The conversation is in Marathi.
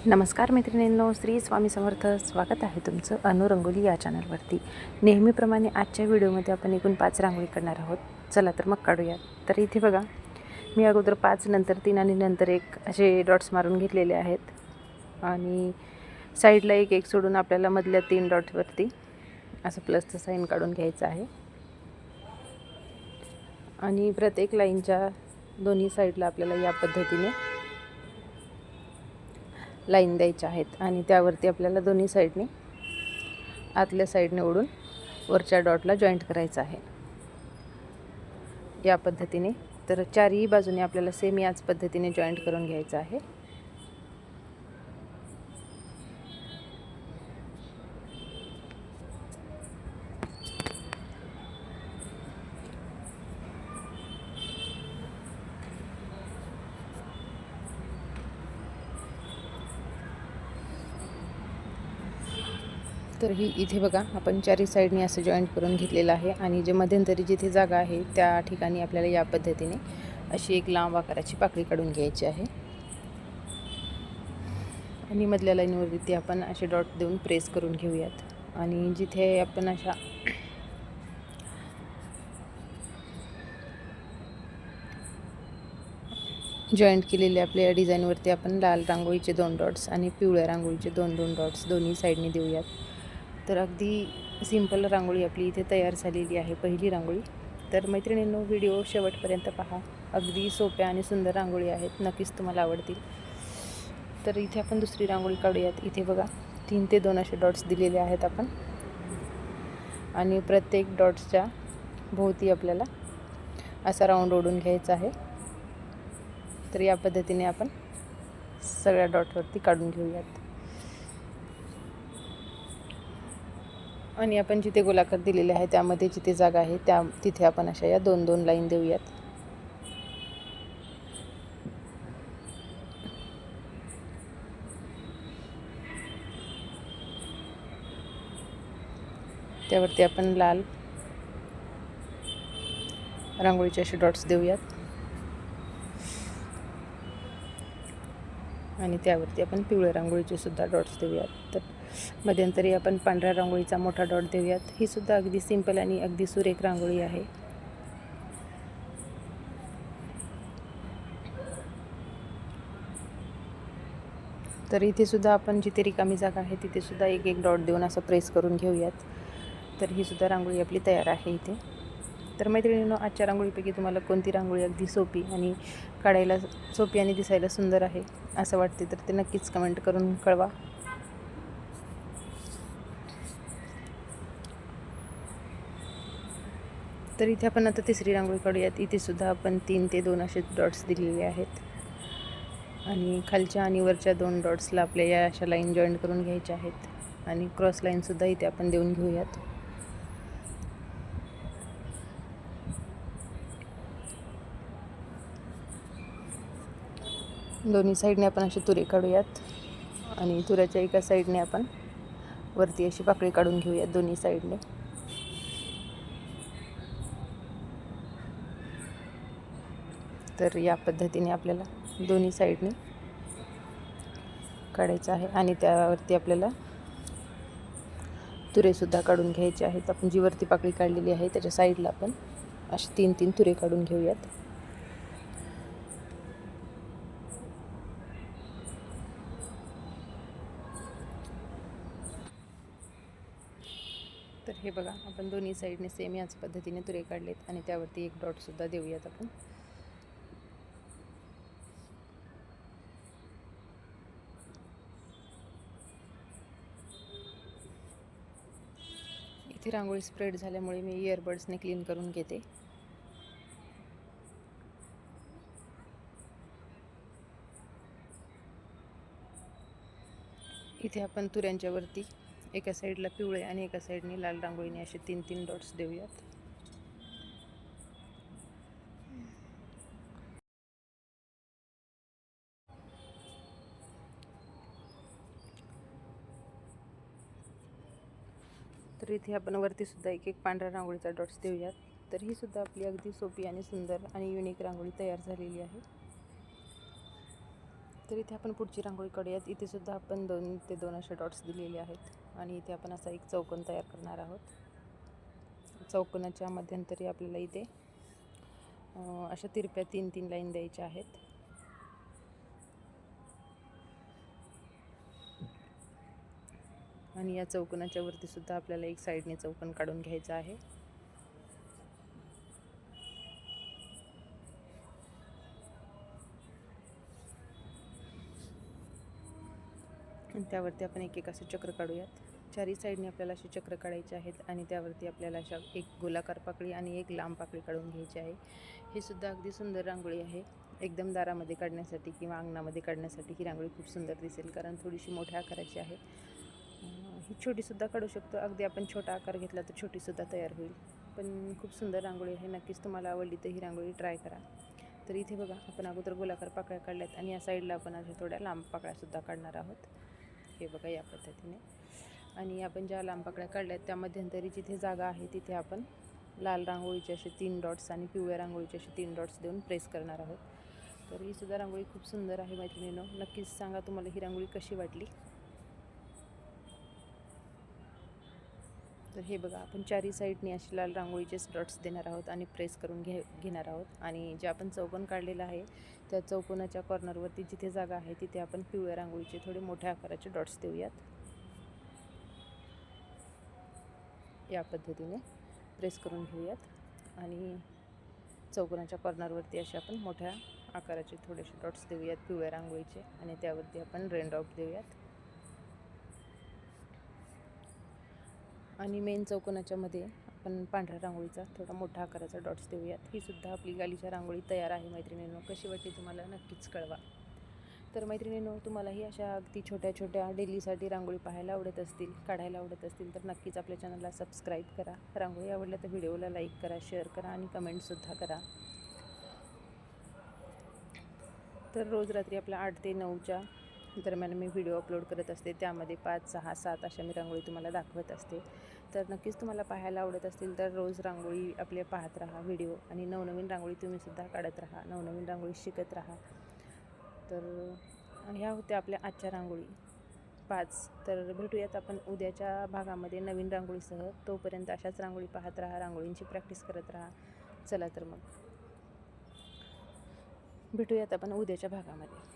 नमस्कार मैत्रिणींनो, श्री स्वामी समर्थ. स्वागत आहे तुमचं अनु रंगोली या चॅनलवरती. नेहमीप्रमाणे आजच्या व्हिडिओमध्ये आपण एकूण 5 रांगोळी करणार आहोत. चला तर मग काढूयात. तर इथे बघा, मी अगोदर 5 नंतर 3 आणि नंतर 1 असे डॉट्स मारून घेतलेले आहेत आणि साईडला एक एक सोडून आपल्याला मधल्या 3 डॉट्सवरती असं प्लसचं साईन काढून घ्यायचं आहे आणि प्रत्येक लाईनच्या दोन्ही साईडला आपल्याला या पद्धतीने लाईन द्यायच्या आहेत आणि त्यावरती आपल्याला दोन्ही साईडने आतल्या साईडने ओढून वरच्या डॉटला जॉईंट करायचं आहे या पद्धतीने. तर चारही बाजूने आपल्याला सेम याच पद्धतीने जॉईंट करून घ्यायचं आहे. तर ही इथे बघा, आपण चारही साईडने असं जॉईंट करून घेतलेलं आहे आणि जे मध्यंतरी जिथे जागा आहे त्या ठिकाणी आपल्याला या पद्धतीने अशी एक लांब आकाराची पाकळी काढून घ्यायची आहे आणि मधल्या लाईनवरती आपण असे डॉट देऊन प्रेस करून घेऊयात आणि जिथे आपण अशा जॉईंट केलेल्या आपल्या डिझाईनवरती आपण लाल रांगोळीचे 2 डॉट्स आणि पिवळ्या रांगोळीचे 2-2 डॉट्स दोन्ही साईडने देऊयात. तर अगदी सिंपल रांगोळी आपली इथे तयार झालेली आहे, पहिली रांगोळी. तर मैत्रिणींनो, व्हिडिओ शेवटपर्यंत पहा. अगदी सोप्या आणि सुंदर रांगोळी आहेत, नक्कीच तुम्हाला आवडतील. तर इथे आपण दुसरी रांगोळी काढूयात. इथे बघा, 3 ते 2 असे डॉट्स दिलेले आहेत आपण आणि प्रत्येक डॉट्सच्या भोवती आपल्याला असा राऊंड ओढून घ्यायचा आहे. तर या पद्धतीने आपण सगळ्या डॉटवरती काढून घेऊयात आणि आपण जिथे गोलाकार दिलेले आहे त्यामध्ये जिथे जागा आहे तिथे आपण अशा या 2-2 लाईन देऊयात. त्यावरती आपण लाल रांगोळीचे असे डॉट्स देऊयात आणि त्यावरती आपण पिवळ्या रांगोळीचे सुद्धा डॉट्स देऊयात. तर मध्यंतरी आपण पांढऱ्या रांगोळीचा मोठा डॉट देऊयात. ही सुद्धा अगदी सिंपल आणि अगदी सुरेख रांगोळी आहे. तर इथे सुद्धा आपण जिथे रिकामी जागा आहे तिथे सुद्धा एक एक डॉट देऊन असं प्रेस करून घेऊयात. तर ही सुद्धा रांगोळी आपली तयार आहे इथे. तर मैत्रिणींनो, आजच्या रांगोळीपैकी तुम्हाला कोणती रांगोळी अगदी सोपी आणि काढायला सोपी आणि दिसायला सुंदर आहे असं वाटते तर ते नक्कीच कमेंट करून कळवा. तर इथे आपण आता तिसरी रांगोळी काढूयात. इथे सुद्धा आपण 3 ते 2 असे डॉट्स दिलेले आहेत आणि खालच्या आणि वरच्या 2 डॉट्सला आपल्या या अशा लाईन जॉईंट करून घ्यायच्या आहेत आणि क्रॉस लाईनसुद्धा इथे आपण देऊन घेऊयात. दोन्ही साईडने आपण असे तुरे काढूयात आणि तुऱ्याच्या एका साईडने आपण वरती अशी पाकळी काढून घेऊयात दोन्ही साईडने. तर या पद्धतीने आपल्याला दोन्ही साईडने काढायचं आहे आणि त्यावरती आपल्याला तुरेसुद्धा काढून घ्यायचे आहेत. आपण जी वरती पाकळी काढलेली आहे त्याच्या साईडला आपण असे 3-3 तुरे काढून घेऊयात. तर हे बघा, आपण दोन्ही साईडने सेम याच पद्धतीने तुरे काढलेत आणि त्यावरती एक डॉटसुद्धा देऊयात आपण. इथे रांगोळी स्प्रेड झाल्यामुळे मी इयरबड्सने क्लीन करून घेते. इथे आपण तुऱ्यांच्या वरती एका साईडला पिवळे आणि एका साईडने लाल रांगोळीने असे 3-3 डॉट्स देऊयात. तर इथे आपण वरती सुद्धा एक एक पांढऱ्या रांगोळीचा डॉट्स देऊयात. तर ही सुद्धा आपली अगदी सोपी आणि सुंदर आणि युनिक रांगोळी तयार झालेली आहे. तर इथे आपण पुढची रांगोळी काढूयात. इथे सुद्धा आपण 2 ते 2 असे डॉट्स दिलेले आहेत आणि इथे आपण असा एक चौकोन तयार करणार आहोत. चौकोनाच्या मध्यंतरी आपल्याला इथे अशा तिरप्या 3-3 लाईन द्यायच्या आहेत. आणि या चौकोनाच्या वरती सुद्धा आपल्याला एक साईडने चौकोन काढून घ्यायचा आहे. आणि त्यावरती आपण एक असं चक्र काढूयात. चारही साईडने आपल्याला असे चक्र काढायचे आहेत आणि त्यावरती आपल्याला अशा एक गोलाकार पाकळी आणि एक लांब पाकळी काढून घ्यायची आहे. हे सुद्धा अगदी सुंदर रांगोळी आहे. एकदम दारामध्ये काढण्यासाठी किंवा अंगणामध्ये काढण्यासाठी ही रांगोळी खूप सुंदर दिसेल, कारण थोडीशी मोठ्या आकाराची आहे. ही छोटीसुद्धा काढू शकतो. अगदी आपण छोटा आकार घेतला तर छोटीसुद्धा तयार होईल. पण खूप सुंदर रांगोळी आहे. नक्कीच तुम्हाला आवडली तर ही रांगोळी ट्राय करा. तर इथे बघा, आपण अगोदर गोलाकार पाकळ्या काढल्यात आणि या साईडला आपण अशा थोड्या लांब पाकळ्यासुद्धा काढणार आहोत. हे बघा या पद्धतीने. आणि आपण ज्या लांब पाकळ्या काढल्यात त्या मध्यंतरी जिथे जागा आहे तिथे आपण लाल रांगोळीचे असे 3 डॉट्स आणि पिवळ्या रांगोळीचे असे 3 डॉट्स देऊन प्रेस करणार आहोत. तर ही सुद्धा रांगोळी खूप सुंदर आहे मैत्रिणींनो. नक्कीच सांगा तुम्हाला ही रांगोळी कशी वाटली. तर हे बघा, आपण चारही साईडने असे लाल रांगोळीचेच डॉट्स देणार आहोत आणि प्रेस करून घेणार आहोत. आणि जे आपण चौकोन काढलेला आहे त्या चौकोनाच्या कॉर्नरवरती जिथे जागा आहे तिथे आपण पिवळ्या रांगोळीचे थोडे मोठ्या आकाराचे डॉट्स देऊयात. या पद्धतीने प्रेस करून घेऊयात आणि चौकोनाच्या कॉर्नरवरती असे आपण मोठ्या आकाराचे थोडेसे डॉट्स देऊयात पिवळ्या रांगोळीचे आणि त्यावरती आपण रेनड्रॉप देऊयात. आणि मेन चौकोनाच्या मध्ये आपण पांढऱ्या रांगोळीचा थोडा मोठा आकाराचा डॉट्स देऊयात. ही सुद्धा आपली गालीच्या रांगोळी तयार आहे मैत्रिणींनो. कशी वाटली तुम्हाला नक्कीच कळवा. तर मैत्रिणींनो, तुम्हालाही अशा अगदी छोट्या छोट्या डेलीसाठी रांगोळी पाहायला आवडत असतील, काढायला आवडत असतील तर नक्कीच आपल्या चॅनलला सबस्क्राईब करा. रांगोळी आवडल्या तर व्हिडिओला लाईक करा, शेअर करा आणि कमेंटसुद्धा करा. तर रोज रात्री आपल्या 8 ते 9च्या दरम्यान मी व्हिडिओ अपलोड करत असते. त्यामध्ये 5, 6, 7 अशा मी रांगोळी तुम्हाला दाखवत असते. तर नक्कीच तुम्हाला पाहायला आवडत असतील तर रोज रांगोळी आपले पाहत राहा व्हिडिओ आणि नवनवीन रांगोळी तुम्हीसुद्धा काढत राहा, नवनवीन रांगोळी शिकत राहा. तर ह्या होत्या आपल्या आजच्या रांगोळी 5. तर भेटूयात आपण उद्याच्या भागामध्ये नवीन रांगोळीसह. तोपर्यंत अशाच रांगोळी पाहत राहा, रांगोळींची प्रॅक्टिस करत राहा. चला तर मग भेटूयात आपण उद्याच्या भागामध्ये.